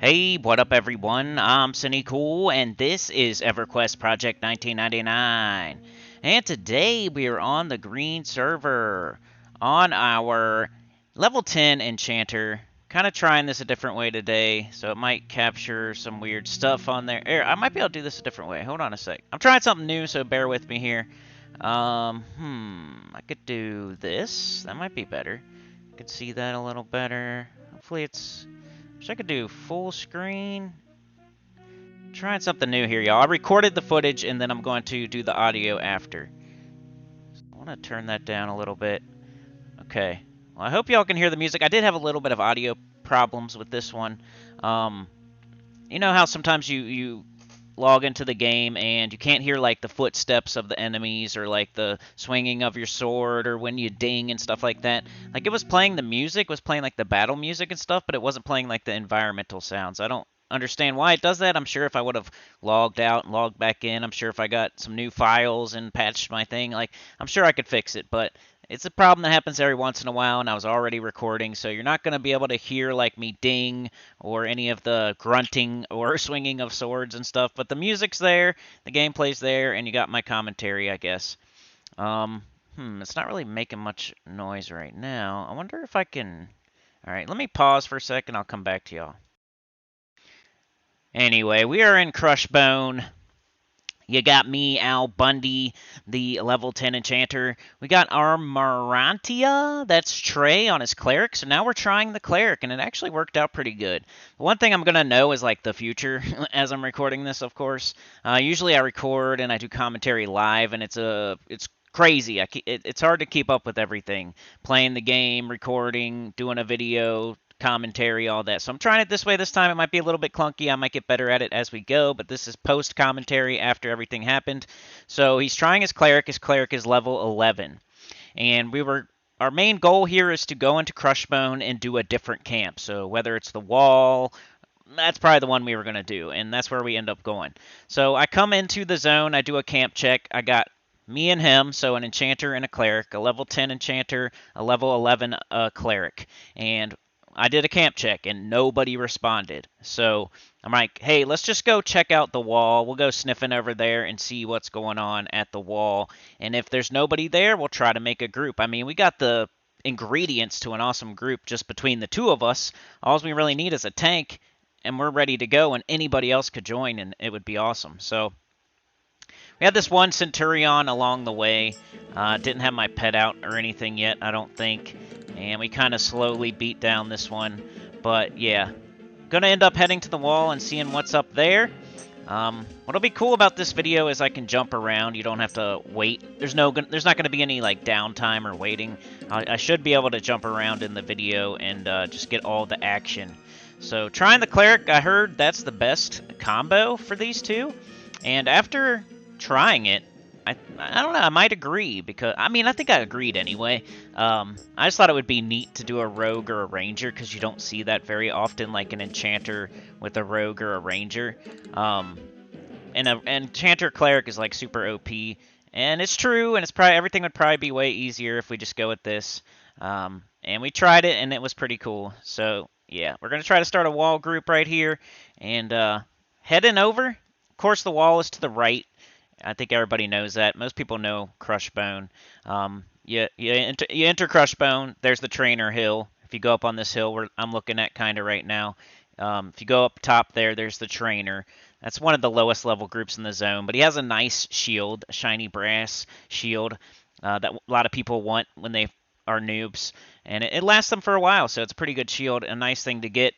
Hey, what up, everyone? I'm Sinnycool, and this is EverQuest Project 1999. And today we are on the green server on our level 10 Enchanter. Kind of trying this a different way today, so it might capture some weird stuff on there. I might be able to do this a different way. Hold on a sec. I'm trying something new, so bear with me here. I could do this. That might be better. I could see that a little better. Hopefully it's... So I could do full screen. Trying something new here, y'all. I recorded the footage, and then I'm going to do the audio after. So I want to turn that down a little bit. Okay. Well, I hope y'all can hear the music. I did have a little bit of audio problems with this one. You know how sometimes you log into the game and you can't hear like the footsteps of the enemies or like the swinging of your sword or when you ding and stuff like that. Like it was playing the music, was playing like the battle music and stuff, but it wasn't playing like the environmental sounds. I don't understand why it does that. I'm sure if I would have logged out and logged back in, I'm sure if I got some new files and patched my thing, like I'm sure I could fix it, but it's a problem that happens every once in a while, and I was already recording, so you're not going to be able to hear like me ding or any of the grunting or swinging of swords and stuff. But the music's there, the gameplay's there, and you got my commentary, I guess. It's not really making much noise right now. I wonder if I can... All right, let me pause for a second. I'll come back to y'all. Anyway, we are in Crushbone. You got me, Al Bundy, the level 10 Enchanter. We got our Marantia, that's Trey on his Cleric. So now we're trying the Cleric, and it actually worked out pretty good. One thing I'm going to know is like the future as I'm recording this, of course. Usually I record and I do commentary live, and it's crazy. It's hard to keep up with everything. Playing the game, recording, doing a video, commentary, all that. So I'm trying it this way this time. It might be a little bit clunky. I might get better at it as we go, but this is post commentary after everything happened. So he's trying his Cleric. His Cleric is level 11. And our main goal here is to go into Crushbone and do a different camp. So whether it's the wall, that's probably the one we were going to do, and that's where we end up going. So I come into the zone, I do a camp check. I got me and him, so an Enchanter and a Cleric, a level 10 Enchanter, a level 11 Cleric. And I did a camp check, and nobody responded. So I'm like, hey, let's just go check out the wall. We'll go sniffing over there and see what's going on at the wall. And if there's nobody there, we'll try to make a group. I mean, we got the ingredients to an awesome group just between the two of us. All we really need is a tank, and we're ready to go, and anybody else could join, and it would be awesome. So we had this one Centurion along the way. Didn't have my pet out or anything yet, I don't think. And we kind of slowly beat down this one. But yeah, gonna end up heading to the wall and seeing what's up there. What'll be cool about this video is I can jump around. You don't have to wait. There's not going to be any like downtime or waiting. I should be able to jump around in the video and just get all the action. So trying the Cleric, I heard that's the best combo for these two. And after trying it, I don't know, I might agree, because, I mean, I think I agreed anyway. I just thought it would be neat to do a Rogue or a Ranger, because you don't see that very often, like an Enchanter with a Rogue or a Ranger. And an Enchanter Cleric is, like, super OP, and it's true, and everything would probably be way easier if we just go with this. And we tried it, and it was pretty cool. So, yeah, we're going to try to start a wall group right here, and heading over. Of course, the wall is to the right. I think everybody knows that. Most people know Crushbone. You enter Crushbone. There's the Trainer Hill. If you go up on this hill where I'm looking at kind of right now, if you go up top there's the Trainer. That's one of the lowest level groups in the zone, but he has a nice shield, a shiny brass shield that a lot of people want when they are noobs, and it lasts them for a while, so it's a pretty good shield, a nice thing to get.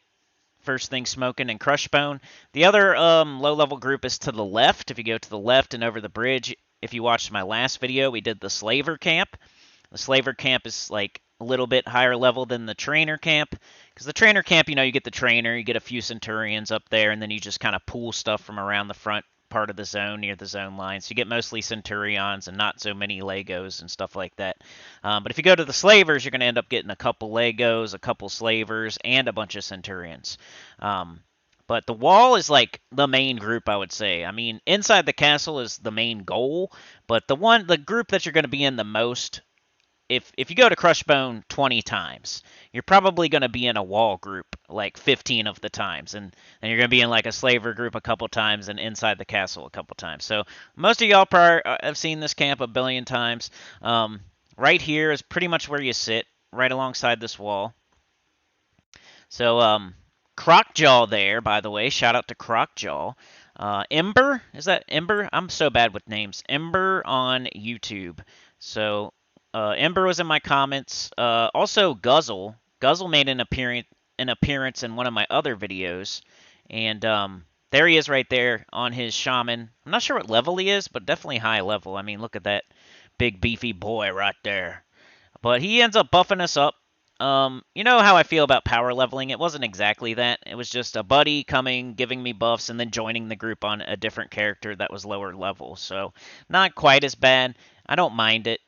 First thing smoking and Crushbone. The other low-level group is to the left. If you go to the left and over the bridge, if you watched my last video, we did the Slaver Camp. The Slaver Camp is like a little bit higher level than the Trainer Camp. Because the Trainer Camp, you know, you get the Trainer, you get a few Centurions up there, and then you just kind of pull stuff from around the front part of the zone near the zone line. So you get mostly Centurions and not so many Legos and stuff like that. But if you go to the Slavers, you're going to end up getting a couple Legos, a couple Slavers, and a bunch of Centurions. But the wall is like the main group, I would say. I mean, inside the castle is the main goal, but the group that you're going to be in the most if you go to Crushbone 20 times, you're probably going to be in a wall group like 15 of the times, and you're going to be in like a slaver group a couple times and inside the castle a couple times. So most of y'all probably have seen this camp a billion times. Right here is pretty much where you sit, right alongside this wall. So Crocjaw there, by the way. Shout out to Crocjaw. Ember, is that Ember? I'm so bad with names. Ember on YouTube. So Ember was in my comments. Also Guzzle. Guzzle made an appearance in one of my other videos, and there he is right there on his shaman. I'm not sure what level he is, but definitely high level. I mean, look at that big beefy boy right there. But he ends up buffing us up. You know how I feel about power leveling. It wasn't exactly that. It was just a buddy coming, giving me buffs, and then joining the group on a different character that was lower level. So not quite as bad. I don't mind it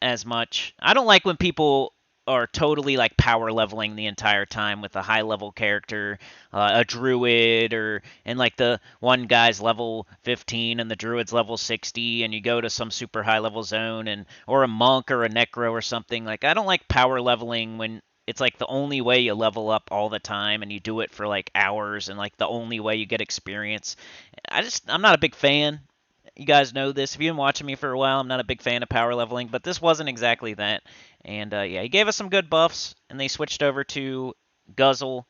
as much. I don't like when people are totally like power leveling the entire time with a high level character, a druid, or and like the one guy's level 15 and the druid's level 60, and you go to some super high level zone, and or a monk or a necro or something. Like I don't like power leveling when it's like the only way you level up all the time, and you do it for like hours, and like the only way you get experience. I'm not a big fan. You guys know this. If you've been watching me for a while, I'm not a big fan of power leveling, but this wasn't exactly that. And yeah, he gave us some good buffs, and they switched over to Guzzle.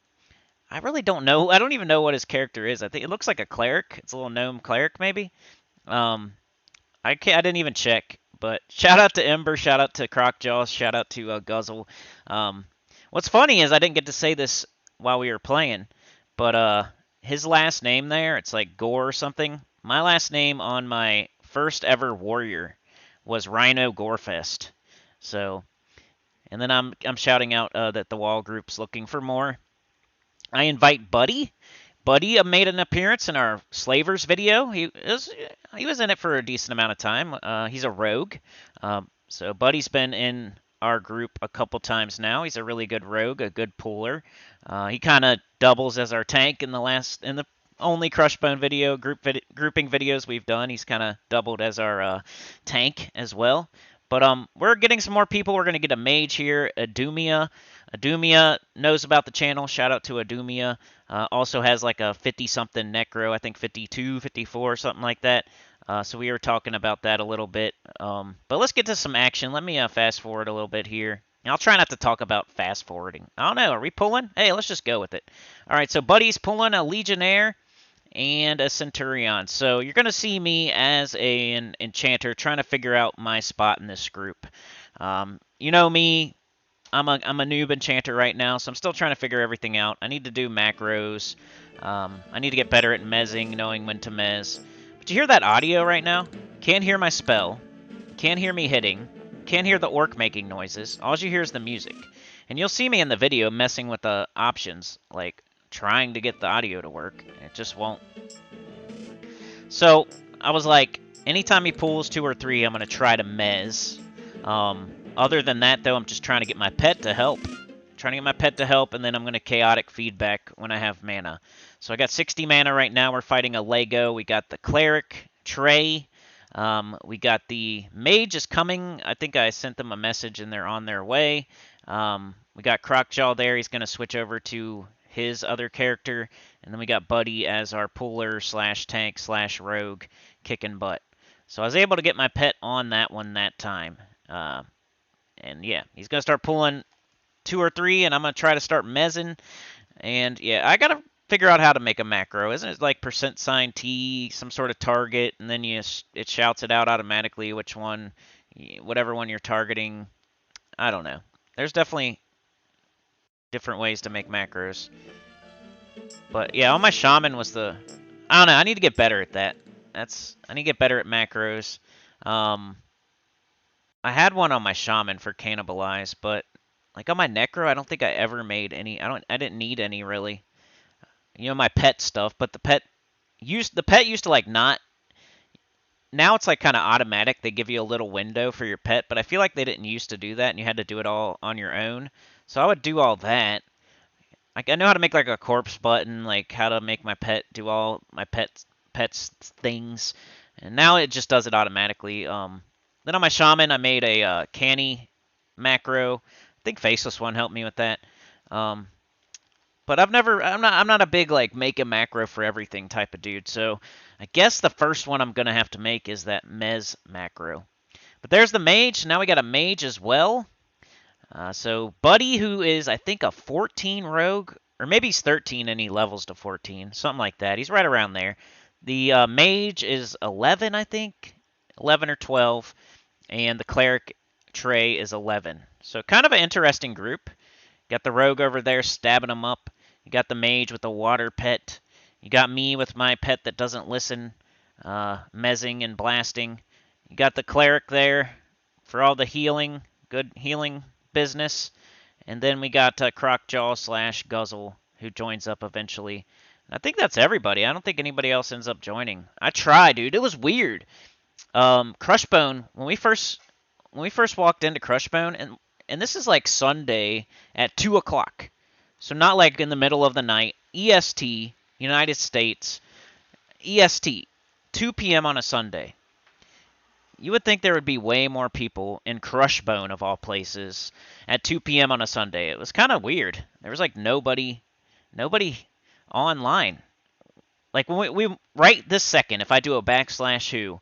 I really don't know. I don't even know what his character is. I think it looks like a cleric. It's a little gnome cleric, maybe. I didn't even check. But shout out to Ember, shout out to Crocjaw, shout out to Guzzle. What's funny is I didn't get to say this while we were playing, but his last name there, it's like Gore or something. My last name on my first ever warrior was Rhino Gorefest. So, and then I'm shouting out that the wall group's looking for more. I invite Buddy. Buddy made an appearance in our Slavers video. He was in it for a decent amount of time. He's a rogue. So Buddy's been in our group a couple times now. He's a really good rogue, a good puller. He kind of doubles as our tank in the only Crushbone video grouping videos we've done. He's kind of doubled as our tank as well. But we're getting some more people. We're going to get a mage here, Adumia. Adumia knows about the channel. Shout out to Adumia. Also has like a 50-something necro, I think 52, 54, something like that. So we were talking about that a little bit. But let's get to some action. Let me fast forward a little bit here. And I'll try not to talk about fast forwarding. I don't know. Are we pulling? Hey, let's just go with it. All right, so Buddy's pulling a Legionnaire and a Centurion. So you're going to see me as an Enchanter trying to figure out my spot in this group. You know me. I'm a noob Enchanter right now, so I'm still trying to figure everything out. I need to do macros. I need to get better at mezzing, knowing when to mez. But you hear that audio right now? Can't hear my spell. Can't hear me hitting. Can't hear the orc making noises. All you hear is the music. And you'll see me in the video messing with the options, like trying to get the audio to work. It just won't. So I was like, anytime he pulls 2 or 3, I'm going to try to mez. Other than that, though, I'm just trying to get my pet to help. And then I'm going to chaotic feedback when I have mana. So I got 60 mana right now. We're fighting a Lego. We got the cleric, Trey. We got the mage is coming. I think I sent them a message and they're on their way. We got Crocjaw there. He's going to switch over to his other character. And then we got Buddy as our puller / tank / rogue kicking butt. So I was able to get my pet on that one that time. And yeah, he's going to start pulling 2 or 3, and I'm going to try to start mezzing. And yeah, I got to figure out how to make a macro. Isn't it like %T, some sort of target, and then it shouts it out automatically which one, whatever one you're targeting. I don't know. There's definitely different ways to make macros. But yeah, on my shaman was I don't know, I need to get better at that. I need to get better at macros. I had one on my shaman for cannibalize, but like on my necro, I don't think I ever made any. I didn't need any really. You know, my pet stuff, but the pet used to like not. Now it's like kind of automatic. They give you a little window for your pet, but I feel like they didn't used to do that, and you had to do it all on your own. So I would do all that. Like I know how to make like a corpse button, like how to make my pet do all my pets things, and now it just does it automatically. Then on my shaman, I made a canny macro. I think Faceless One helped me with that. But I'm not a big like make a macro for everything type of dude. So I guess the first one I'm gonna have to make is that Mez macro. But there's the mage. Now we got a mage as well. So Buddy, who is I think a 14 rogue, or maybe he's 13 and he levels to 14, something like that. He's right around there. The mage is 11, I think, 11 or 12, and the cleric Trey is 11. So kind of an interesting group. Got the rogue over there stabbing him up. You got the mage with the water pet. You got me with my pet that doesn't listen, mezzing and blasting. You got the cleric there for all the healing, good healing business. And then we got Crocjaw / Guzzle, who joins up eventually. And I think that's everybody. I don't think anybody else ends up joining. I tried, dude. It was weird. Crushbone, when we first walked into Crushbone, and this is like Sunday at 2 o'clock. So not like in the middle of the night. EST, United States, EST, 2 p.m. on a Sunday. You would think there would be way more people in Crushbone, of all places, at 2 p.m. on a Sunday. It was kind of weird. There was like nobody online. Like when we right this second, if I do a /who,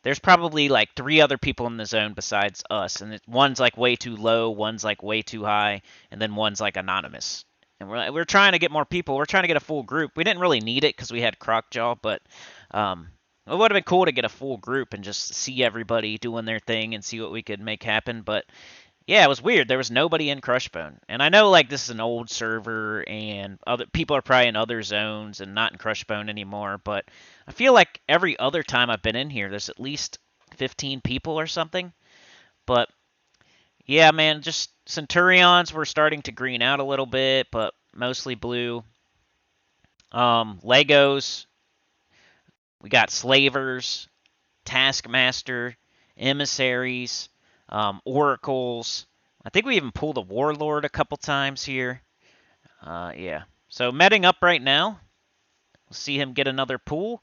there's probably like 3 other people in the zone besides us, and one's like way too low, one's like way too high, and then one's like anonymous. And we're trying to get more people. We're trying to get a full group. We didn't really need it because we had Crocjaw, but it would have been cool to get a full group and just see everybody doing their thing and see what we could make happen. But yeah, it was weird. There was nobody in Crushbone. And I know like this is an old server and other people are probably in other zones and not in Crushbone anymore, but I feel like every other time I've been in here there's at least 15 people or something. But yeah, man, just Centurions were starting to green out a little bit, but mostly blue. Legos, we got Slavers, Taskmaster, Emissaries, Oracles. I think we even pulled a Warlord a couple times here. Yeah. So medding up right now. We'll see him get another pull.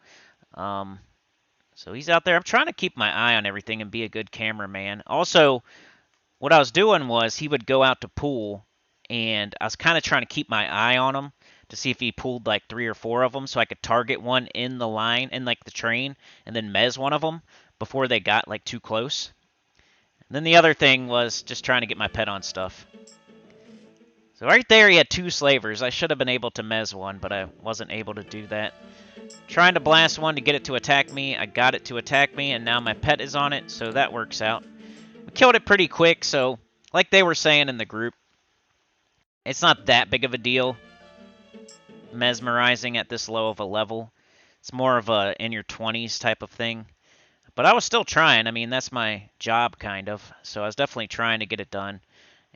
So he's out there. I'm trying to keep my eye on everything and be a good cameraman. Also, what I was doing was he would go out to pull, and I was kind of trying to keep my eye on him to see if he pulled like 3 or 4 of them so I could target one in the line, in like the train, and then mez one of them before they got like too close. And then the other thing was just trying to get my pet on stuff. So right there he had 2 slavers. I should have been able to mez one, but I wasn't able to do that. Trying to blast one to get it to attack me. I got it to attack me, and now my pet is on it, so that works out. We killed it pretty quick, so like they were saying in the group, it's not that big of a deal mesmerizing at this low of a level. It's more of a in your 20s type of thing. But I was still trying. I mean, that's my job, kind of. So I was definitely trying to get it done.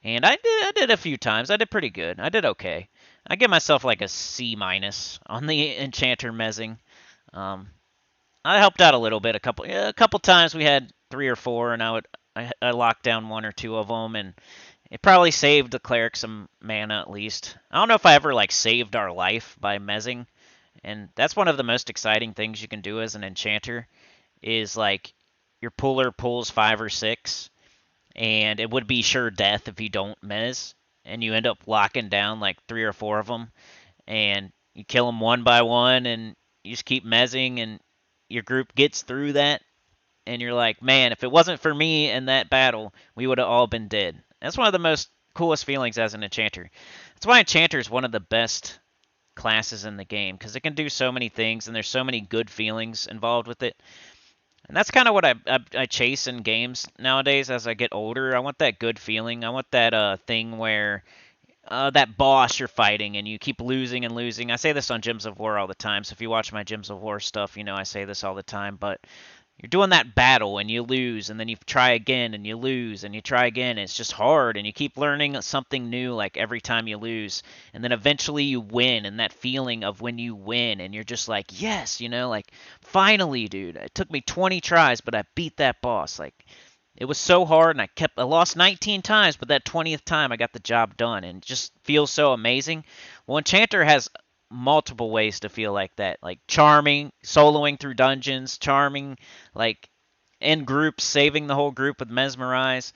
And I did a few times. I did pretty good. I did okay. I give myself like a C- on the Enchanter mezzing. I helped out a little bit. A couple times we had 3 or 4, and I locked down 1 or 2 of them, and it probably saved the cleric some mana at least. I don't know if I ever like saved our life by mezzing, and that's one of the most exciting things you can do as an enchanter. Is like your puller pulls 5 or 6, and it would be sure death if you don't mez, and you end up locking down like 3 or 4 of them, and you kill them one by one, and you just keep mezzing, and your group gets through that, and you're like, man, if it wasn't for me in that battle, we would have all been dead. That's one of the most coolest feelings as an enchanter. That's why enchanter is one of the best classes in the game, because it can do so many things, and there's so many good feelings involved with it. And that's kind of what I chase in games nowadays as I get older. I want that good feeling. I want that thing where that boss you're fighting and you keep losing and losing. I say this on Gyms of War all the time, so if you watch my Gyms of War stuff, you know I say this all the time, but you're doing that battle and you lose, and then you try again and you lose and you try again, and it's just hard, and you keep learning something new like every time you lose, and then eventually you win, and that feeling of when you win and you're just like, yes, you know, like finally, dude, it took me 20 tries but I beat that boss. Like it was so hard, and I lost 19 times, but that 20th time I got the job done, and it just feels so amazing. Well, Enchanter has multiple ways to feel like that, like charming, soloing through dungeons, charming, like in groups, saving the whole group with mesmerize.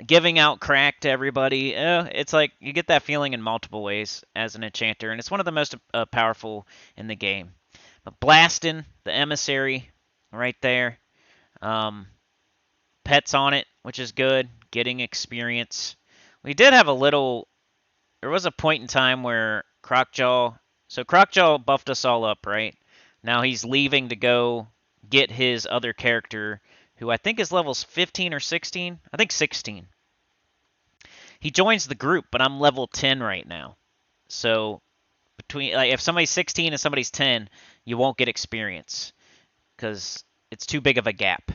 giving out crack to everybody. It's like you get that feeling in multiple ways as an enchanter, and it's one of the most powerful in the game. But blasting the emissary right there. Pets on it, which is good. Getting experience. We did have a little. There was a point in time where Crockjaw. So Crockjaw buffed us all up, right? Now he's leaving to go get his other character, who I think is levels 15 or 16. I think 16. He joins the group, but I'm level 10 right now. So between like if somebody's 16 and somebody's 10, you won't get experience because it's too big of a gap.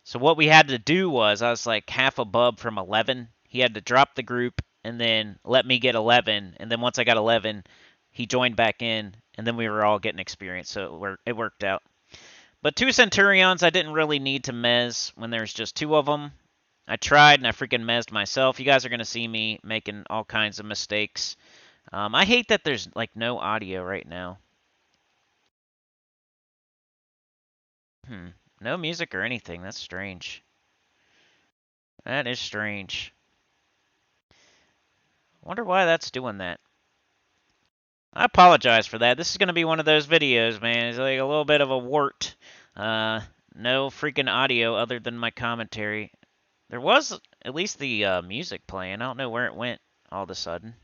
So what we had to do was I was like half a bub from 11. He had to drop the group and then let me get 11, and then once I got 11, he joined back in, and then we were all getting experience. So it worked out. But 2 Centurions, I didn't really need to mez when there's just 2 of them. I tried and I freaking mezzed myself. You guys are going to see me making all kinds of mistakes. I hate that there's like no audio right now. No music or anything. That's strange. That is strange. Wonder why that's doing that. I apologize for that. This is going to be one of those videos, man. It's like a little bit of a wart. No freaking audio other than my commentary. There was at least the music playing. I don't know where it went all of a sudden.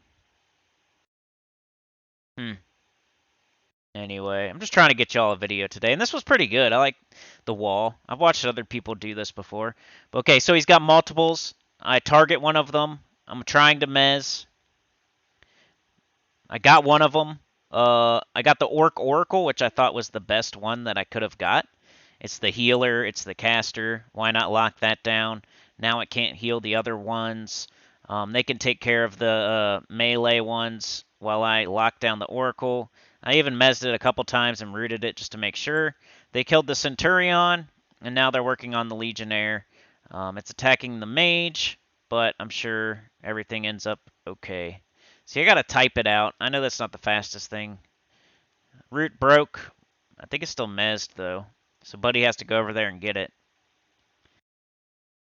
Anyway, I'm just trying to get y'all a video today, and this was pretty good. I like the wall. I've watched other people do this before. But okay, so he's got multiples. I target one of them. I'm trying to mez. I got one of them. I got the Oracle, which I thought was the best one that I could have got. It's the healer. It's the caster. Why not lock that down? Now it can't heal the other ones. They can take care of the melee ones while I lock down the Oracle. I even mezzed it a couple times and rooted it just to make sure. They killed the Centurion, and now they're working on the Legionnaire. It's attacking the Mage, but I'm sure everything ends up okay. See, I gotta type it out. I know that's not the fastest thing. Root broke. I think it's still mezzed, though. So Buddy has to go over there and get it.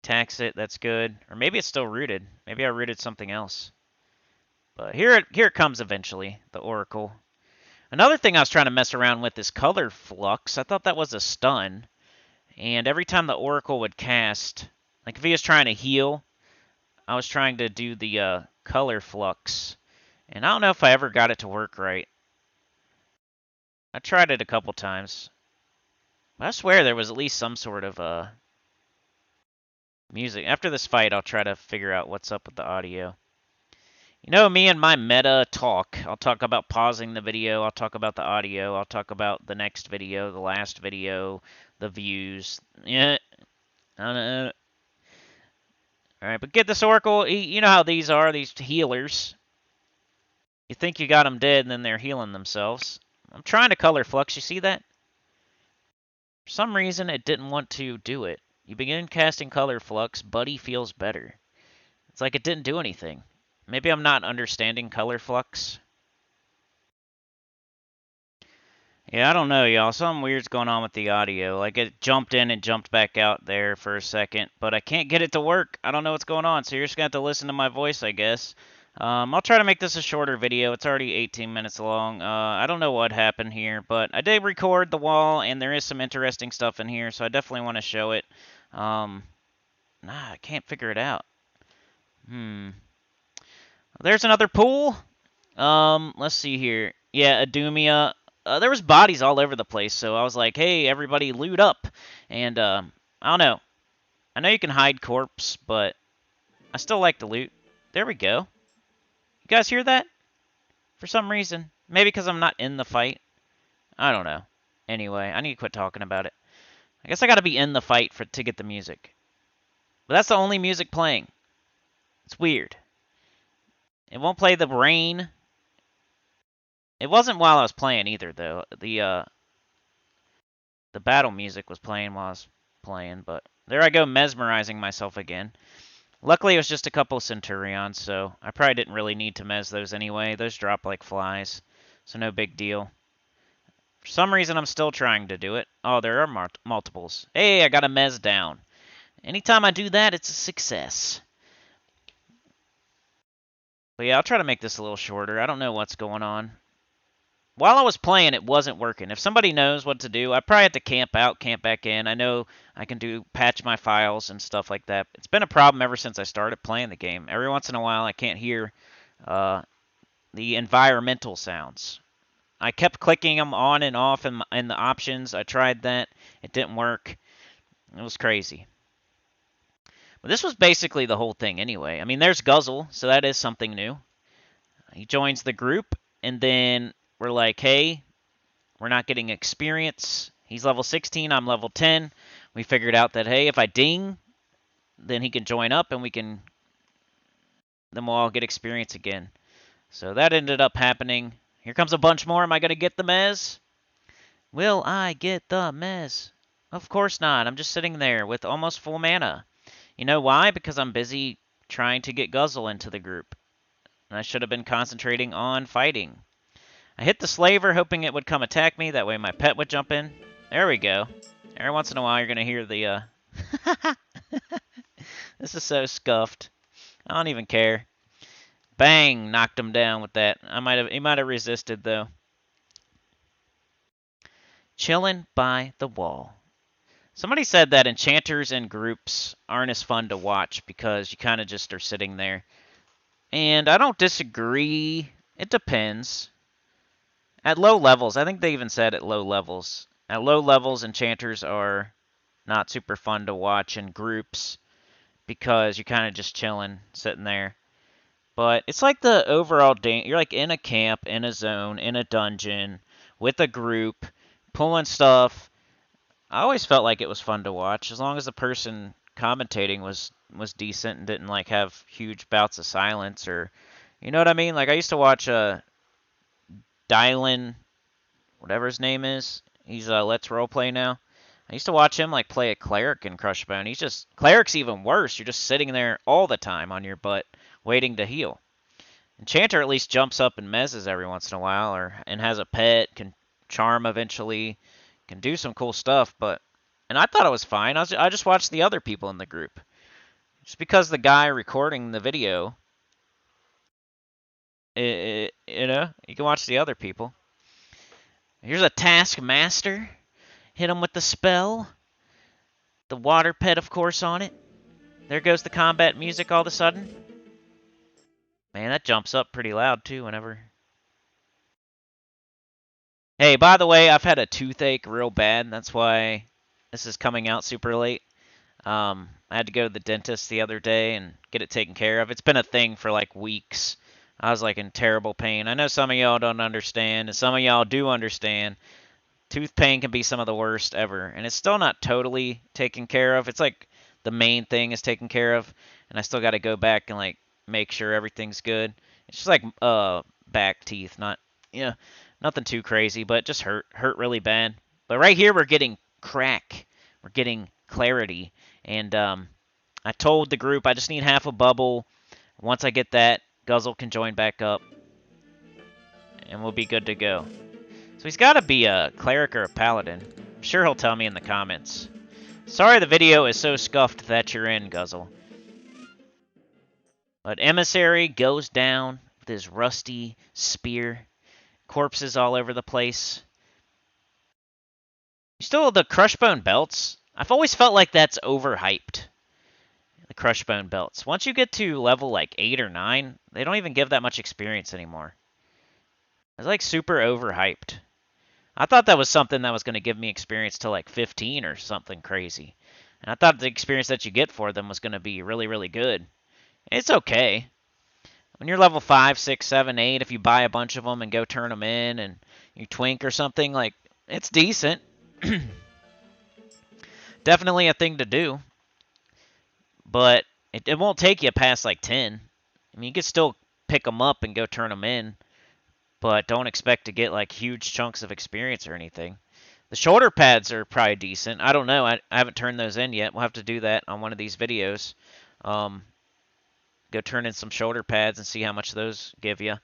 Tax it, that's good. Or maybe it's still rooted. Maybe I rooted something else. But here it comes eventually, the Oracle. Another thing I was trying to mess around with is color flux. I thought that was a stun. And every time the Oracle would cast, like if he was trying to heal, I was trying to do the color flux. And I don't know if I ever got it to work right. I tried it a couple times. But I swear there was at least some sort of music. After this fight, I'll try to figure out what's up with the audio. You know me and my meta talk. I'll talk about pausing the video. I'll talk about the audio. I'll talk about the next video, the last video, the views. Yeah. I don't know. Alright, but get this Oracle. You know how these are, these healers. You think you got them dead, and then they're healing themselves. I'm trying to color flux. You see that? For some reason, it didn't want to do it. You begin casting color flux. Buddy feels better. It's like it didn't do anything. Maybe I'm not understanding color flux. Yeah, I don't know, y'all. Something weird's going on with the audio. Like, it jumped in and jumped back out there for a second, but I can't get it to work. I don't know what's going on, so you're just going to have to listen to my voice, I guess. I'll try to make this a shorter video. It's already 18 minutes long. I don't know what happened here, but I did record the wall, and there is some interesting stuff in here, so I definitely want to show it. I can't figure it out. There's another pool. Let's see here. Yeah, Adumia. There was bodies all over the place, so I was like, hey, everybody loot up. And, I don't know. I know you can hide corpse, but I still like the loot. There we go. You guys hear that? For some reason. Maybe because I'm not in the fight. I don't know. Anyway, I need to quit talking about it. I guess I gotta be in the fight to get the music. But that's the only music playing. It's weird. It won't play the rain. It wasn't while I was playing either, though. The battle music was playing while I was playing, but there I go mesmerizing myself again. Luckily, it was just a couple Centurions, so I probably didn't really need to mez those anyway. Those drop like flies, so no big deal. For some reason, I'm still trying to do it. Oh, there are multiples. Hey, I got a mez down. Anytime I do that, it's a success. But yeah, I'll try to make this a little shorter. I don't know what's going on. While I was playing, it wasn't working. If somebody knows what to do, I probably have to camp out, camp back in. I know I can patch my files and stuff like that. It's been a problem ever since I started playing the game. Every once in a while, I can't hear the environmental sounds. I kept clicking them on and off in the options. I tried that. It didn't work. It was crazy. But this was basically the whole thing anyway. I mean, there's Guzzle, so that is something new. He joins the group, and then we're like, hey, we're not getting experience. He's level 16, I'm level 10. We figured out that, hey, if I ding, then he can join up, and then we'll all get experience again. So that ended up happening. Here comes a bunch more. Am I going to get the mez? Will I get the mez? Of course not. I'm just sitting there with almost full mana. You know why? Because I'm busy trying to get Guzzle into the group. And I should have been concentrating on fighting. I hit the slaver hoping it would come attack me. That way my pet would jump in. There we go. Every once in a while you're going to hear the... This is so scuffed. I don't even care. Bang! Knocked him down with that. He might have resisted, though. Chilling by the wall. Somebody said that enchanters and groups aren't as fun to watch because you kind of just are sitting there. And I don't disagree. It depends. At low levels, I think they even said at low levels. At low levels, enchanters are not super fun to watch in groups because you're kind of just chilling, sitting there. But it's like the overall you're like in a camp, in a zone, in a dungeon, with a group, pulling stuff. I always felt like it was fun to watch, as long as the person commentating was decent and didn't like have huge bouts of silence, or you know what I mean? Like I used to watch Dylan, whatever his name is. He's Let's Roleplay now. I used to watch him like play a cleric in Crushbone. Cleric's even worse. You're just sitting there all the time on your butt waiting to heal. Enchanter at least jumps up and mezzes every once in a while, and has a pet, can charm eventually, can do some cool stuff. And I thought it was fine. I just watched the other people in the group. Just because the guy recording the video, you can watch the other people. Here's a Taskmaster. Hit him with the spell. The water pet, of course, on it. There goes the combat music all of a sudden. Man, that jumps up pretty loud, too, whenever... Hey, by the way, I've had a toothache real bad. That's why this is coming out super late. I had to go to the dentist the other day and get it taken care of. It's been a thing for, like, weeks. I was, like, in terrible pain. I know some of y'all don't understand, and some of y'all do understand. Tooth pain can be some of the worst ever, and it's still not totally taken care of. It's like the main thing is taken care of, and I still got to go back and like make sure everything's good. It's just like back teeth, nothing too crazy, but it just hurt really bad. But right here we're getting crack, we're getting clarity, and I told the group I just need half a bubble. Once I get that, Guzzle can join back up, and we'll be good to go. So he's got to be a cleric or a paladin. I'm sure he'll tell me in the comments. Sorry the video is so scuffed that you're in, Guzzle. But Emissary goes down with his rusty spear. Corpses all over the place. Still, the Crushbone belts. I've always felt like that's overhyped. The Crushbone belts. Once you get to level like 8 or 9, they don't even give that much experience anymore. It's like super overhyped. I thought that was something that was going to give me experience to like 15 or something crazy. And I thought the experience that you get for them was going to be really, really good. It's okay. When you're level 5, 6, 7, 8, if you buy a bunch of them and go turn them in and you twink or something, like, it's decent. Definitely a thing to do. But it won't take you past like 10. I mean, you can still pick them up and go turn them in. But don't expect to get like huge chunks of experience or anything. The shoulder pads are probably decent. I don't know. I haven't turned those in yet. We'll have to do that on one of these videos. Go turn in some shoulder pads and see how much those give you.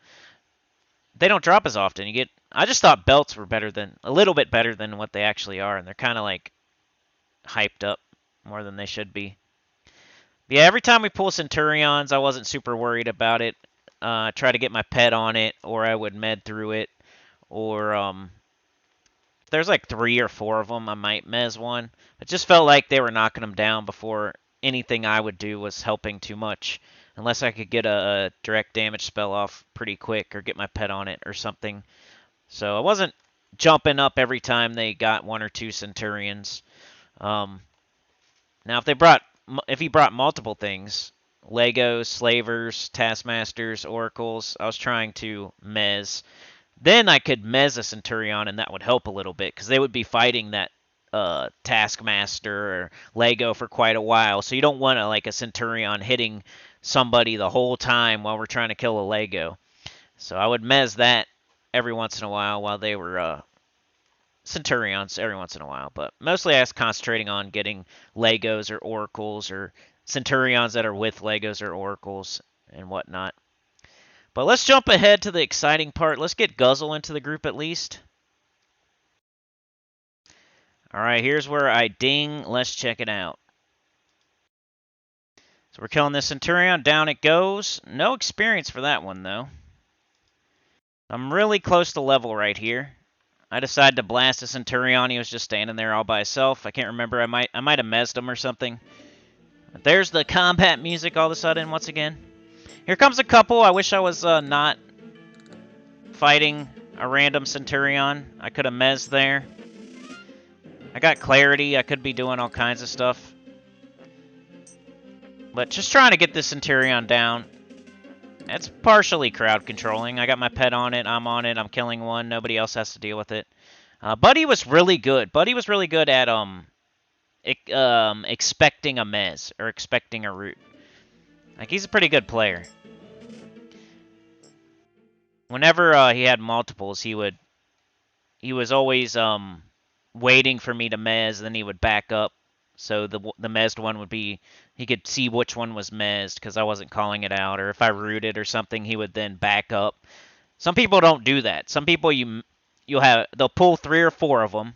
They don't drop as often. I just thought belts were a little bit better than what they actually are, and they're kind of like hyped up more than they should be. But yeah, every time we pull Centurions, I wasn't super worried about it. try to get my pet on it, or I would med through it, or if there's like 3 or 4 of them, I might mez one. It just felt like they were knocking them down before anything I would do was helping too much, unless I could get a direct damage spell off pretty quick or get my pet on it or something. So I wasn't jumping up every time they got 1 or 2 Centurions. Now, if he brought multiple things, Legos, Slavers, Taskmasters, Oracles, I was trying to mez. Then I could mez a Centurion, and that would help a little bit, because they would be fighting that Taskmaster or Lego for quite a while. So you don't want a Centurion hitting somebody the whole time while we're trying to kill a Lego. So I would mez that every once in a while they were Centurions every once in a while. But mostly I was concentrating on getting Legos or Oracles or Centurions that are with Legos or Oracles and whatnot. But let's jump ahead to the exciting part. Let's get Guzzle into the group at least. Alright, here's where I ding. Let's check it out. So we're killing this Centurion. Down it goes. No experience for that one, though. I'm really close to level right here. I decided to blast a Centurion. He was just standing there all by himself. I can't remember. I might have mezzed him or something. But there's the combat music all of a sudden once again. Here comes a couple. I wish I was not fighting a random Centurion. I could have mezzed there. I got clarity. I could be doing all kinds of stuff. But just trying to get this Centurion down. It's partially crowd controlling. I got my pet on it. I'm on it. I'm killing one. Nobody else has to deal with it. Buddy was really good. Buddy was really good at expecting a mez or expecting a root. Like, he's a pretty good player. Whenever he had multiples, he was always waiting for me to mez, then he would back up. So the mezzed one would be, he could see which one was mezzed because I wasn't calling it out. Or if I rooted or something, he would then back up. Some people don't do that. Some people they'll pull 3 or 4 of them.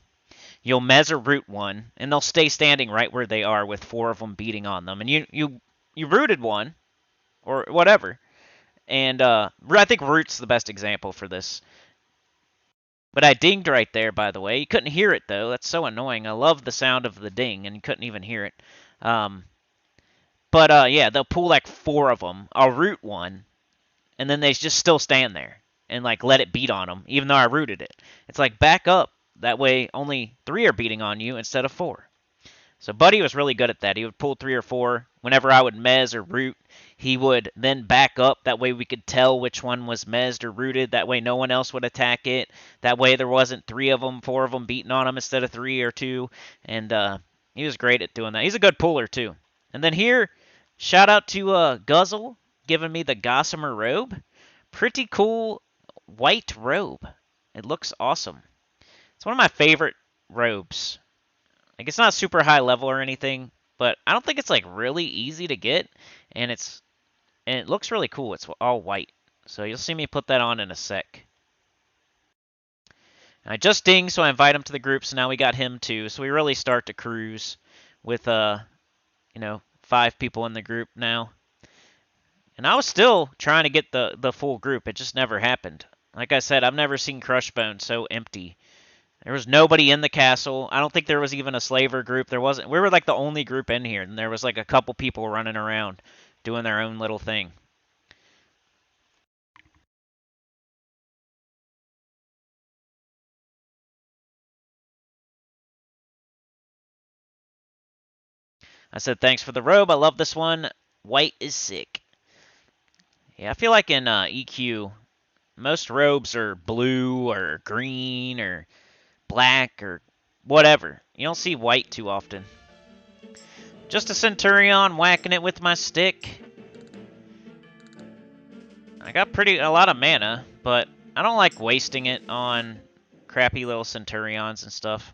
You'll mez or root one, and they'll stay standing right where they are with 4 of them beating on them. And you rooted one, or whatever. And I think root's the best example for this. But I dinged right there, by the way. You couldn't hear it, though. That's so annoying. I love the sound of the ding, and you couldn't even hear it. Yeah, they'll pull like 4 of them. I'll root one, and then they just still stand there and like let it beat on them, even though I rooted it. It's like, back up. That way only 3 are beating on you instead of 4. So Buddy was really good at that. He would pull 3 or 4. Whenever I would mez or root, he would then back up. That way we could tell which one was mezzed or rooted. That way no one else would attack it. That way there wasn't 3 of them, 4 of them beating on him instead of 3 or 2. And he was great at doing that. He's a good puller, too. And then here, shout out to Guzzle, giving me the Gossamer robe. Pretty cool white robe. It looks awesome. It's one of my favorite robes. Like, it's not super high level or anything, but I don't think it's like really easy to get, and it looks really cool. It's all white, so you'll see me put that on in a sec. And I just dinged, so I invite him to the group. So now we got him too. So we really start to cruise with 5 people in the group now. And I was still trying to get the full group. It just never happened. Like I said, I've never seen Crushbone so empty. There was nobody in the castle. I don't think there was even a slaver group. We were like the only group in here, and there was like a couple people running around doing their own little thing. I said, thanks for the robe. I love this one. White is sick. Yeah, I feel like in EQ, most robes are blue or green or black or whatever. You don't see white too often. Just a Centurion whacking it with my stick. I got a lot of mana, but I don't like wasting it on crappy little Centurions and stuff.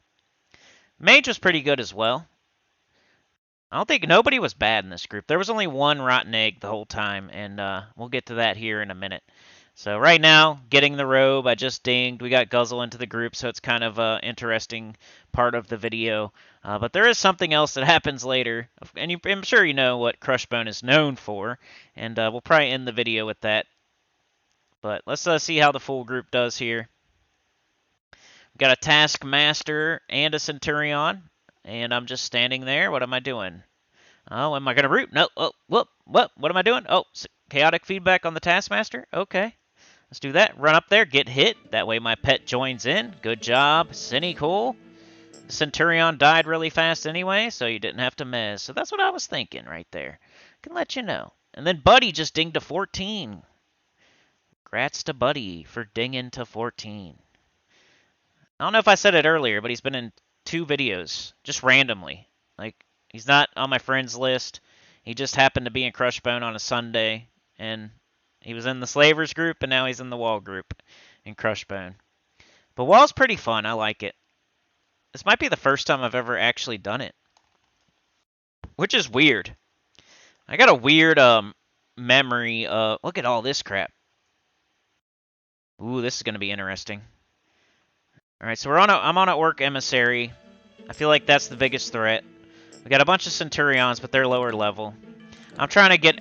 Mage was pretty good as well. I don't think nobody was bad in this group. There was only one rotten egg the whole time, and we'll get to that here in a minute. So right now, getting the robe, I just dinged. We got Guzzle into the group, so it's kind of an interesting part of the video. But there is something else that happens later, and I'm sure you know what Crushbone is known for, and we'll probably end the video with that But let's see how the full group does here. We've got a Taskmaster and a Centurion, and I'm just standing there. What am I doing? Oh, am I going to root? No. Oh, whoop. What am I doing? Oh, chaotic feedback on the Taskmaster? Okay. Let's do that. Run up there, get hit. That way my pet joins in. Good job. Sinnycool. The Centurion died really fast anyway, so you didn't have to mez. So that's what I was thinking right there. I can let you know. And then Buddy just dinged to 14. Congrats to Buddy for dinging to 14. I don't know if I said it earlier, but he's been in 2 videos, just randomly. Like, he's not on my friends list. He just happened to be in Crushbone on a Sunday, and he was in the Slavers group, and now he's in the Wall group in Crushbone. But Wall's pretty fun. I like it. This might be the first time I've ever actually done it, which is weird. I got a weird memory of... Look at all this crap. Ooh, this is going to be interesting. All right, so I'm on an Orc Emissary. I feel like that's the biggest threat. We got a bunch of Centurions, but they're lower level. I'm trying to get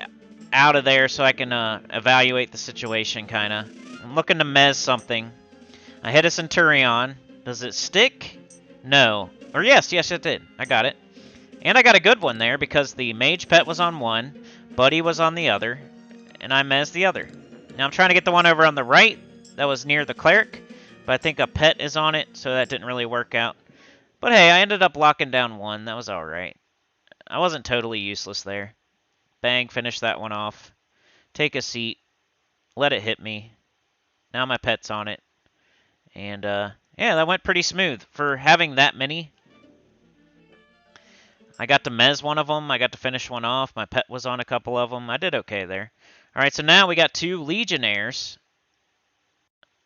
out of there so I can evaluate the situation, kind of. I'm looking to mez something. I hit a Centurion. Does it stick? No. Or yes, it did. I got it. And I got a good one there because the Mage Pet was on one, Buddy was on the other, and I mezzed the other. Now I'm trying to get the one over on the right that was near the Cleric, but I think a pet is on it, so that didn't really work out. But hey, I ended up locking down one. That was alright. I wasn't totally useless there. Bang, finish that one off. Take a seat. Let it hit me. Now my pet's on it. And, yeah, that went pretty smooth. For having that many, I got to mez one of them. I got to finish one off. My pet was on a couple of them. I did okay there. Alright, so now we got 2 Legionnaires.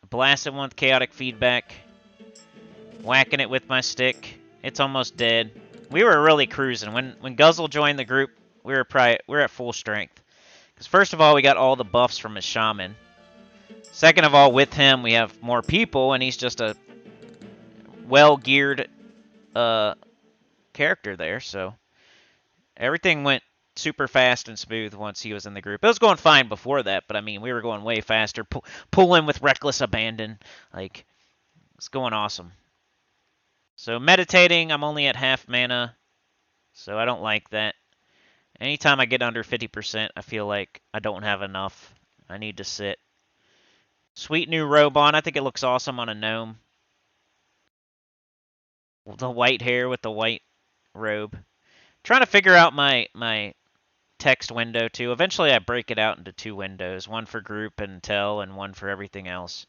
Blasting one with chaotic feedback. Whacking it with my stick. It's almost dead. We were really cruising. When Guzzle joined the group, we were at full strength. Because first of all, we got all the buffs from his shaman. Second of all, with him, we have more people, and he's just a well-geared character there. So everything went super fast and smooth once he was in the group. It was going fine before that, but I mean, we were going way faster. Pulling with reckless abandon. Like, it's going awesome. So meditating, I'm only at half mana, so I don't like that. Anytime I get under 50%, I feel like I don't have enough. I need to sit. Sweet new robe on. I think it looks awesome on a gnome. The white hair with the white robe. Trying to figure out my text window too. Eventually I break it out into 2 windows. One for group and tell, and one for everything else.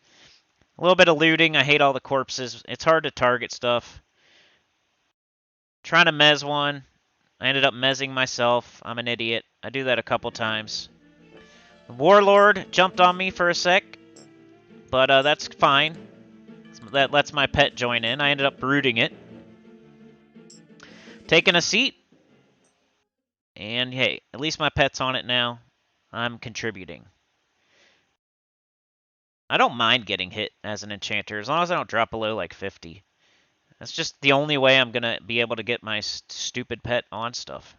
A little bit of looting. I hate all the corpses. It's hard to target stuff. Trying to mez one. I ended up mezzing myself. I'm an idiot. I do that a couple times. The Warlord jumped on me for a sec, but that's fine. That lets my pet join in. I ended up rooting it. Taking a seat. And hey, at least my pet's on it now. I'm contributing. I don't mind getting hit as an Enchanter, as long as I don't drop below like 50. That's just the only way I'm going to be able to get my stupid pet on stuff.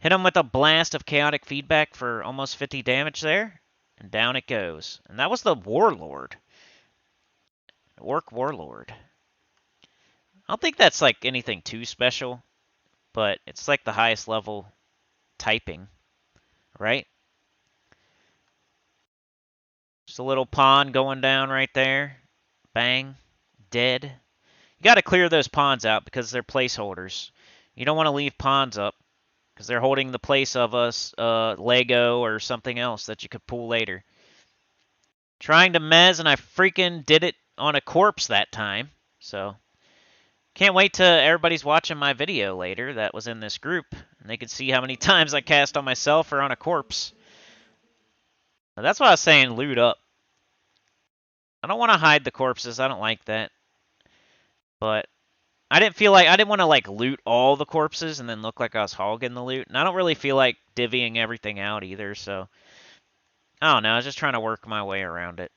Hit him with a blast of chaotic feedback for almost 50 damage there, and down it goes. And that was the Warlord. Orc Warlord. I don't think that's like anything too special, but it's like the highest level typing, right? Just a little pawn going down right there. Bang. Dead. You got to clear those pawns out because they're placeholders. You don't want to leave pawns up because they're holding the place of a Lego or something else that you could pull later. Trying to mez, and I freaking did it on a corpse that time. So, can't wait till everybody's watching my video later that was in this group, and they can see how many times I cast on myself or on a corpse. Now, that's why I was saying loot up. I don't want to hide the corpses. I don't like that. But I didn't want to like loot all the corpses and then look like I was hogging the loot. And I don't really feel like divvying everything out either, so I don't know. I was just trying to work my way around it.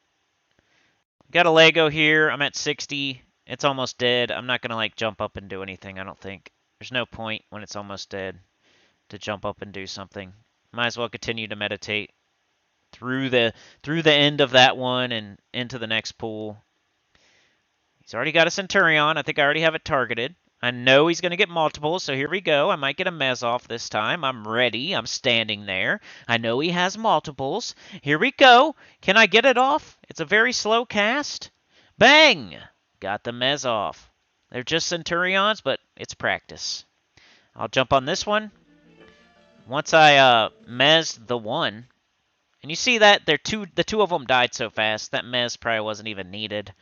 Got a Lego here. I'm at 60. It's almost dead. I'm not going to like jump up and do anything, I don't think. There's no point when it's almost dead to jump up and do something. Might as well continue to meditate. through the end of that one and into the next pool. He's already got a Centurion. I think I already have it targeted. I know he's going to get multiples, so here we go. I might get a Mez off this time. I'm ready. I'm standing there. I know he has multiples. Here we go. Can I get it off? It's a very slow cast. Bang! Got the Mez off. They're just Centurions, but it's practice. I'll jump on this one. Once I Mez the one, and you see that the two of them died so fast, that Mez probably wasn't even needed,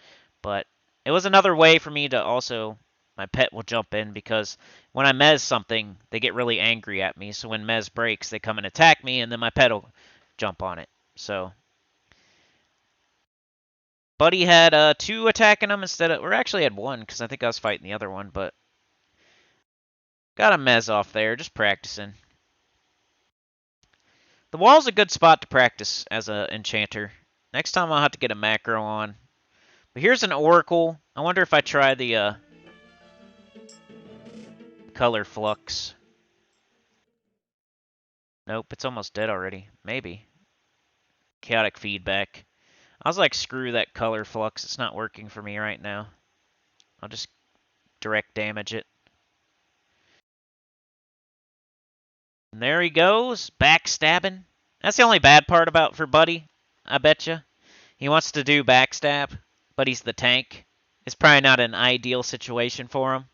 but it was another way for me to also, my pet will jump in, because when I Mez something, they get really angry at me, so when Mez breaks, they come and attack me, and then my pet will jump on it. So Buddy had 2 attacking him instead of, or actually had 1, because I think I was fighting the other one, but got a Mez off there, just practicing. The wall's a good spot to practice as an Enchanter. Next time I'll have to get a macro on. But here's an Oracle. I wonder if I try the color flux. Nope, it's almost dead already. Maybe. Chaotic feedback. I was like, screw that color flux. It's not working for me right now. I'll just direct damage it. And there he goes, backstabbing. That's the only bad part about for Buddy, I betcha. He wants to do backstab, but he's the tank. It's probably not an ideal situation for him.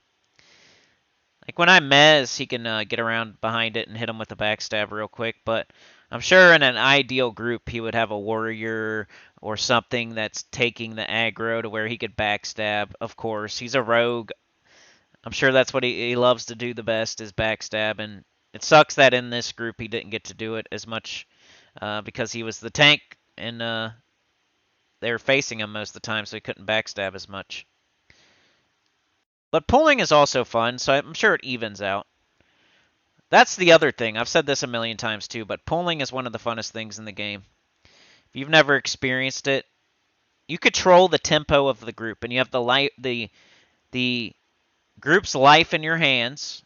Like when I Mez, he can get around behind it and hit him with a backstab real quick, but I'm sure in an ideal group he would have a warrior or something that's taking the aggro to where he could backstab. Of course, he's a rogue. I'm sure that's what he loves to do the best is backstab, and it sucks that in this group he didn't get to do it as much because he was the tank and they were facing him most of the time, so he couldn't backstab as much. But pulling is also fun, so I'm sure it evens out. That's the other thing. I've said this a million times too, but pulling is one of the funnest things in the game. If you've never experienced it, you control the tempo of the group, and you have the group's life in your hands.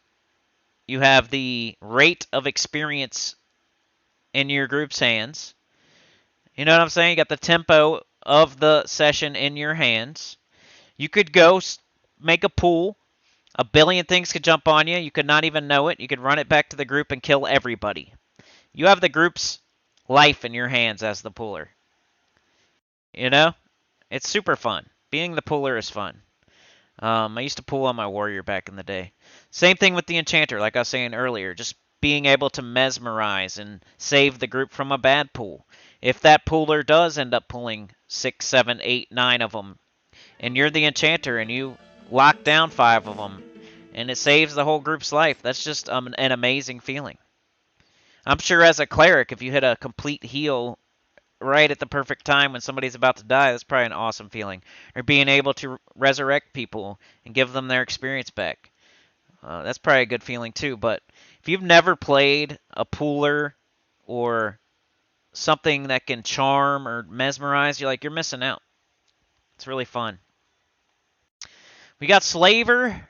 You have the rate of experience in your group's hands. You know what I'm saying? You got the tempo of the session in your hands. You could go make a pool. A billion things could jump on you. You could not even know it. You could run it back to the group and kill everybody. You have the group's life in your hands as the pooler. You know? It's super fun. Being the pooler is fun. I used to pool on my warrior back in the day. Same thing with the Enchanter, like I was saying earlier. Just being able to mesmerize and save the group from a bad pool. If that pooler does end up pulling 6, 7, 8, 9 of them, and you're the Enchanter and you lock down 5 of them, and it saves the whole group's life, that's just an amazing feeling. I'm sure as a cleric, if you hit a complete heal right at the perfect time when somebody's about to die, that's probably an awesome feeling. Or being able to resurrect people and give them their experience back. That's probably a good feeling too, but if you've never played a pooler or something that can charm or mesmerize, you're missing out. It's really fun. We got Slaver.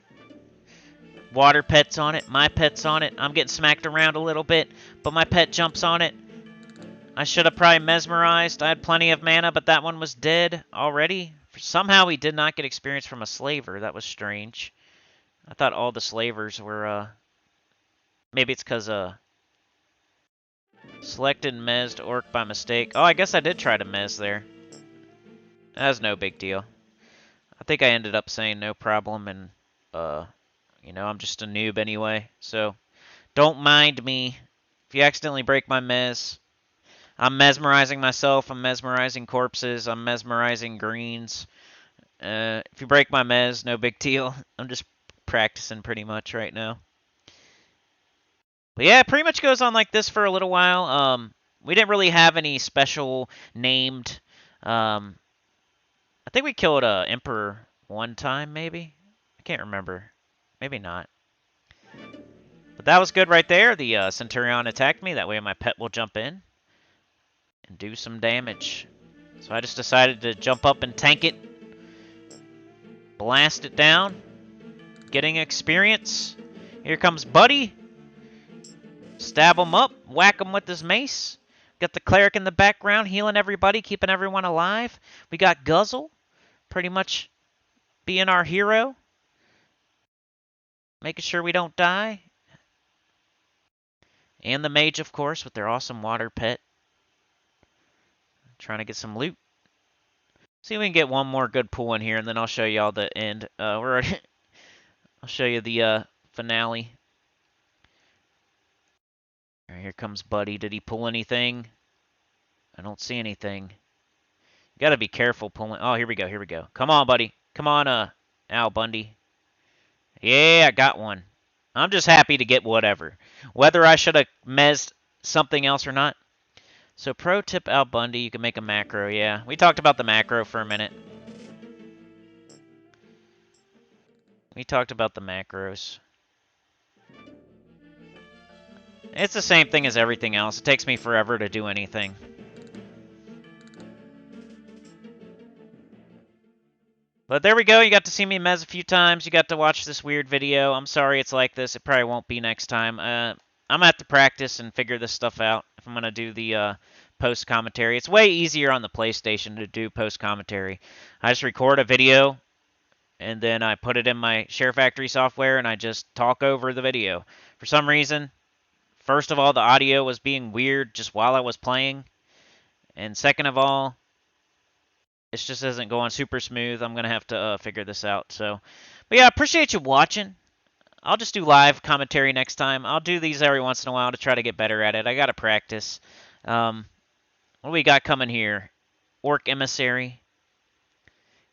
Water pet's on it. My pet's on it. I'm getting smacked around a little bit, but my pet jumps on it. I should have probably mesmerized. I had plenty of mana, but that one was dead already. Somehow we did not get experience from a Slaver. That was strange. I thought all the Slavers were, maybe it's because, selected Mez'd Orc by mistake. Oh, I guess I did try to Mez there. That was no big deal. I think I ended up saying no problem, and, I'm just a noob anyway, so don't mind me. If you accidentally break my Mez, I'm mesmerizing myself, I'm mesmerizing corpses, I'm mesmerizing greens. If you break my Mez, no big deal. I'm just practicing pretty much right now. But yeah, it pretty much goes on like this for a little while. We didn't really have any special named. I think we killed a Emperor one time, maybe? I can't remember. Maybe not. But that was good right there. The Centurion attacked me. That way my pet will jump in and do some damage. So I just decided to jump up and tank it. Blast it down. Getting experience. Here comes Buddy. Stab him up. Whack him with his mace. Got the cleric in the background healing everybody, keeping everyone alive. We got Guzzle, pretty much being our hero, making sure we don't die. And the mage, of course, with their awesome water pet. Trying to get some loot. See if we can get one more good pull in here, and then I'll show you all the end. I'll show you the finale. All right, here comes Buddy. Did he pull anything? I don't see anything. You gotta be careful pulling. Oh, here we go. Here we go. Come on, buddy. Come on, Al Bundy. Yeah, I got one. I'm just happy to get whatever. Whether I should have mezzed something else or not. So pro tip Al Bundy, you can make a macro. Yeah, we talked about the macro for a minute. We talked about the macros. It's the same thing as everything else. It takes me forever to do anything. But there we go. You got to see me mez a few times. You got to watch this weird video. I'm sorry it's like this. It probably won't be next time. I'm going to have to practice and figure this stuff out if I'm going to do the post-commentary. It's way easier on the PlayStation to do post-commentary. I just record a video, and then I put it in my Share Factory software, and I just talk over the video. For some reason, first of all, the audio was being weird just while I was playing. And second of all, it just isn't going super smooth. I'm going to have to figure this out. So, but yeah, I appreciate you watching. I'll just do live commentary next time. I'll do these every once in a while to try to get better at it. I got to practice. What do we got coming here? Orc Emissary.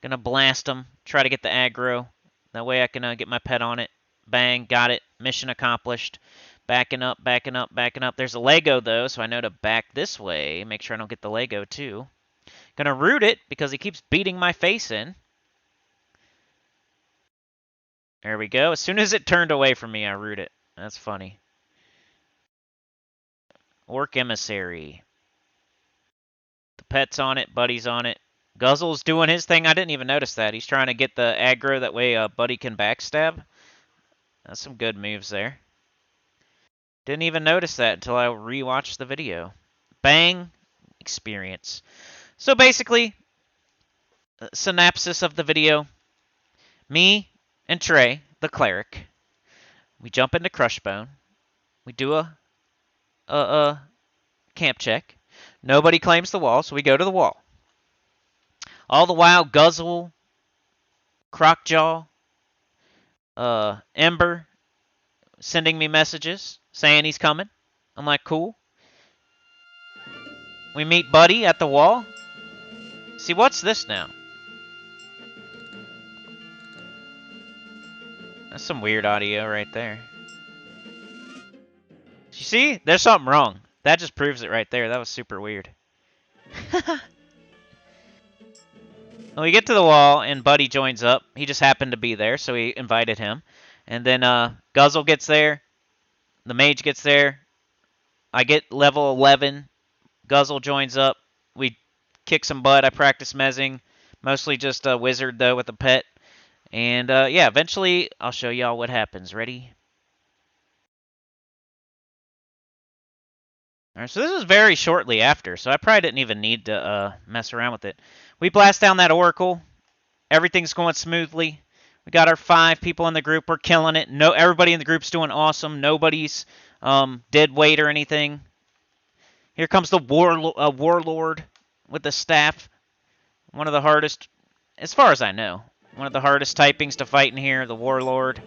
Gonna blast them. Try to get the aggro. That way I can get my pet on it. Bang, got it. Mission accomplished. Backing up, backing up, backing up. There's a Lego, though, so I know to back this way. Make sure I don't get the Lego, too. Gonna root it because he keeps beating my face in. There we go. As soon as it turned away from me, I root it. That's funny. Orc Emissary. The pet's on it. Buddy's on it. Guzzle's doing his thing. I didn't even notice that. He's trying to get the aggro. That way Buddy can backstab. That's some good moves there. Didn't even notice that until I rewatched the video. Bang. Experience. So basically, synopsis of the video. Me and Trey, the cleric, we jump into Crushbone. We do a camp check. Nobody claims the wall, so we go to the wall. All the while, Guzzle, Crocjaw, Ember, sending me messages saying he's coming. I'm like, cool. We meet Buddy at the wall. See, what's this now? That's some weird audio right there. You see? There's something wrong. That just proves it right there. That was super weird. Well, we get to the wall, and Buddy joins up. He just happened to be there, so we invited him. And then Guzzle gets there. The mage gets there. I get level 11. Guzzle joins up. We kick some butt. I practice mezzing. Mostly just a wizard, though, with a pet. And, yeah, eventually I'll show y'all what happens. Ready? Alright, so this is very shortly after, so I probably didn't even need to mess around with it. We blast down that oracle. Everything's going smoothly. We got our 5 people in the group. We're killing it. No, everybody in the group's doing awesome. Nobody's dead weight or anything. Here comes the warlord with the staff. One of the hardest, as far as I know, one of the hardest typings to fight in here, the warlord.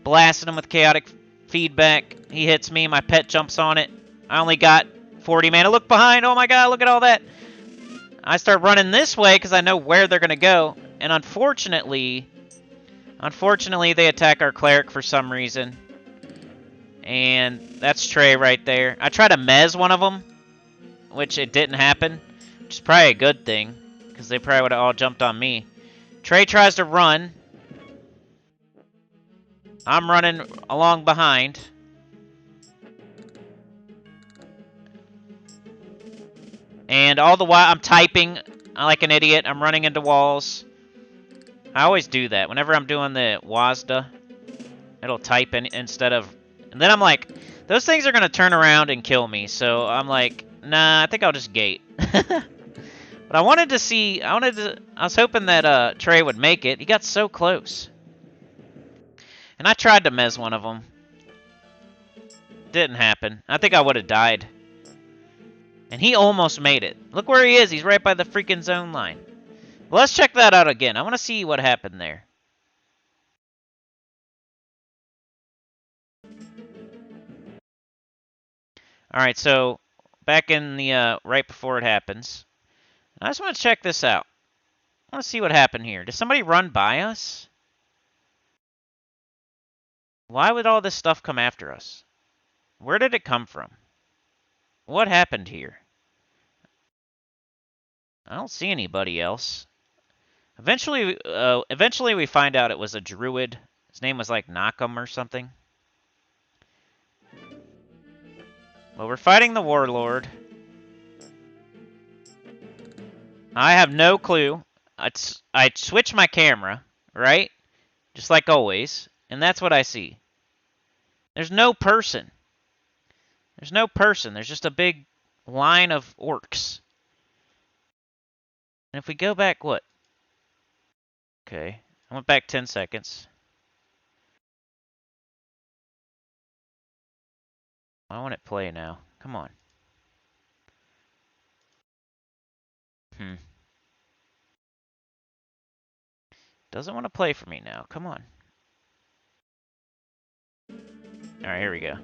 Blasting him with chaotic feedback. He hits me. My pet jumps on it. I only got 40 mana. Look behind. Oh my god, look at all that. I start running this way because I know where they're going to go. And unfortunately, they attack our cleric for some reason. And that's Trey right there. I tried to mez one of them, which it didn't happen, which is probably a good thing because they probably would have all jumped on me. Trey tries to run. I'm running along behind. And all the while, I'm typing like an idiot. I'm running into walls. I always do that. Whenever I'm doing the WASDA, it'll type in instead of... And then I'm like, those things are going to turn around and kill me. So I'm like, Nah, I think I'll just gate. But I wanted to see, I was hoping that Trey would make it. He got so close. And I tried to mez one of them. Didn't happen. I think I would have died. And he almost made it. Look where he is. He's right by the freaking zone line. Well, let's check that out again. I want to see what happened there. Alright, so back in the right before it happens. I just want to check this out. I want to see what happened here. Did somebody run by us? Why would all this stuff come after us? Where did it come from? What happened here? I don't see anybody else. Eventually we find out it was a druid. His name was like Nakam or something. Well, we're fighting the warlord. I have no clue. I switch my camera, right? Just like always. And that's what I see. There's no person. There's no person. There's just a big line of orcs. And if we go back, what? Okay. I went back 10 seconds. I want it play now. Come on. Doesn't want to play for me now. Come on. Alright, here we go.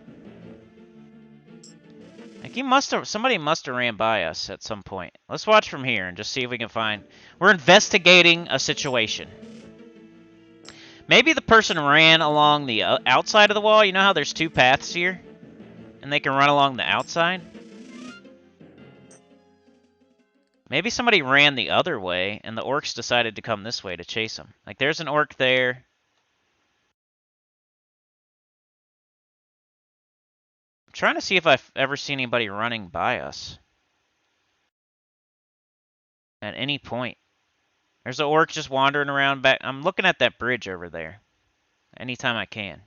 Like somebody must have ran by us at some point. Let's watch from here and just see if we can find... We're investigating a situation. Maybe the person ran along the outside of the wall. You know how there's two paths here? And they can run along the outside? Maybe somebody ran the other way, and the orcs decided to come this way to chase them. Like, there's an orc there. I'm trying to see if I've ever seen anybody running by us. At any point. There's an orc just wandering around back. I'm looking at that bridge over there. Anytime I can.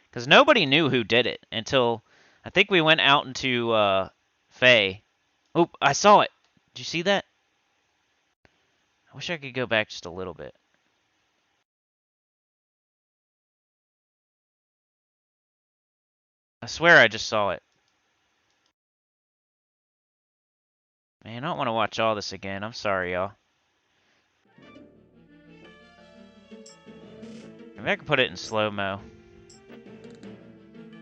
Because nobody knew who did it until I think we went out into Faye. Oop, I saw it. Did you see that? I wish I could go back just a little bit. I swear I just saw it. Man, I don't want to watch all this again. I'm sorry, y'all. Maybe I can put it in slow-mo.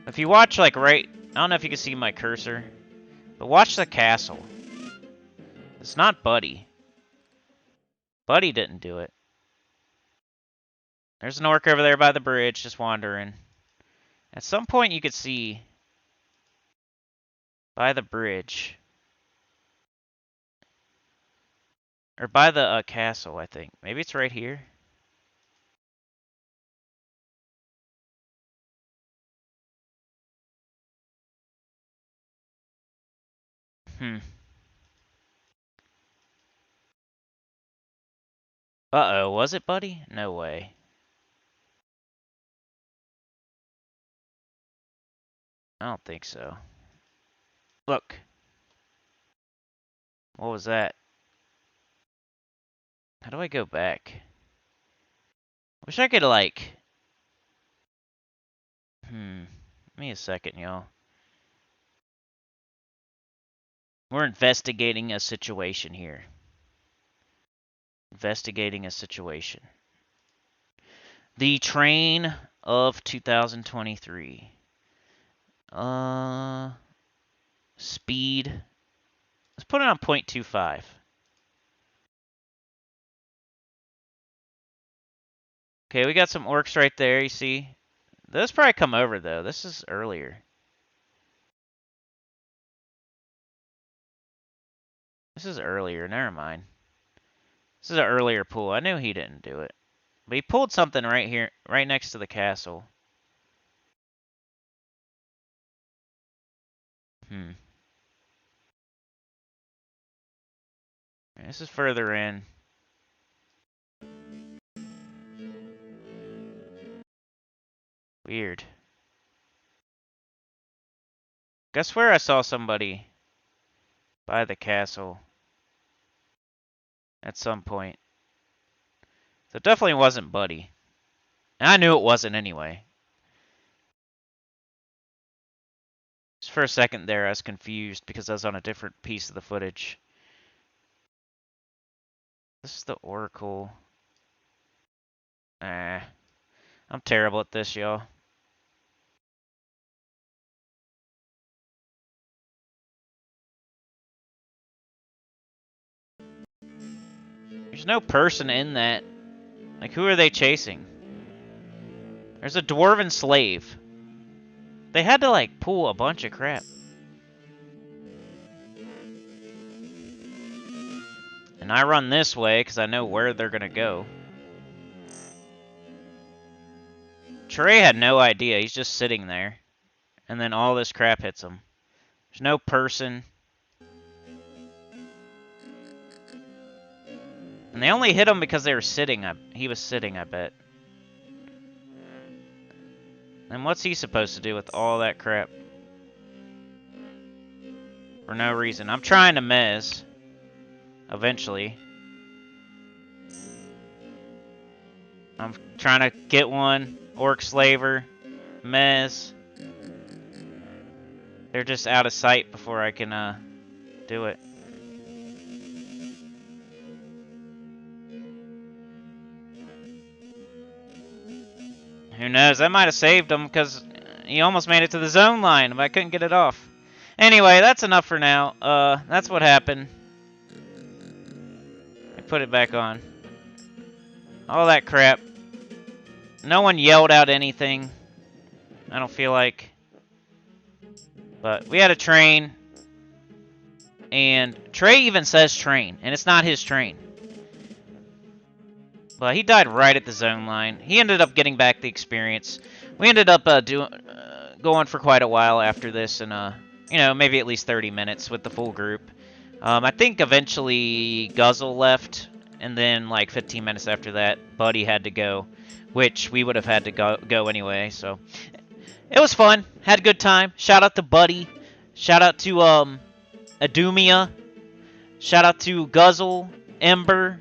If you watch, like, right... I don't know if you can see my cursor. But watch the castle. It's not Buddy. Buddy didn't do it. There's an orc over there by the bridge, just wandering. At some point you could see... by the bridge. Or by the castle, I think. Maybe it's right here. Uh-oh, was it Buddy? No way. I don't think so. Look. What was that? How do I go back? Wish I could, like... Give me a second, y'all. We're investigating a situation here. Investigating a situation. The train of 2023. Speed. Let's put it on 0.25. Okay, we got some orcs right there, you see? Those probably come over, though. This is earlier. This is earlier. Never mind. This is an earlier pull. I knew he didn't do it. But he pulled something right here, right next to the castle. This is further in. Weird. Guess where I saw somebody. by the castle at some point. So it definitely wasn't Buddy. And I knew it wasn't anyway. Just for a second there, I was confused because I was on a different piece of the footage. This is the Oracle. I'm terrible at this, y'all. There's no person in that. Like, who are they chasing? There's a dwarven slave. They had to, like, pull a bunch of crap. And I run this way because I know where they're going to go. Trey had no idea. He's just sitting there. And then all this crap hits him. There's no person. And they only hit him because they were sitting. He was sitting, I bet. And what's he supposed to do with all that crap? For no reason. I'm trying to mez. Eventually. I'm trying to get one. Orc slaver. Mez. They're just out of sight before I can do it. Who knows? I might have saved him because he almost made it to the zone line, but I couldn't get it off. Anyway, that's enough for now. That's what happened. I put it back on. All that crap. No one yelled out anything. I don't feel like. But we had a train. And Trey even says train. And it's not his train. But he died right at the zone line. He ended up getting back the experience. We ended up going for quite a while after this. And, you know, maybe at least 30 minutes with the full group. I think eventually Guzzle left. And then, like, 15 minutes after that, Buddy had to go. Which we would have had to go anyway, so... It was fun. Had a good time. Shout out to Buddy. Shout out to, Adumia. Shout out to Guzzle, Ember,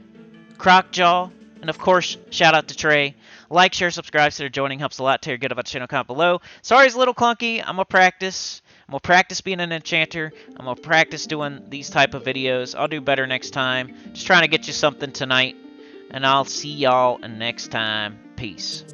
Crocjaw, and of course, shout out to Trey. Like, share, subscribe, consider joining. Helps a lot. Tell your good about the channel, comment below. Sorry it's a little clunky. I'm gonna practice. I'm gonna practice being an enchanter. I'm gonna practice doing these type of videos. I'll do better next time. Just trying to get you something tonight. And I'll see y'all next time. Peace.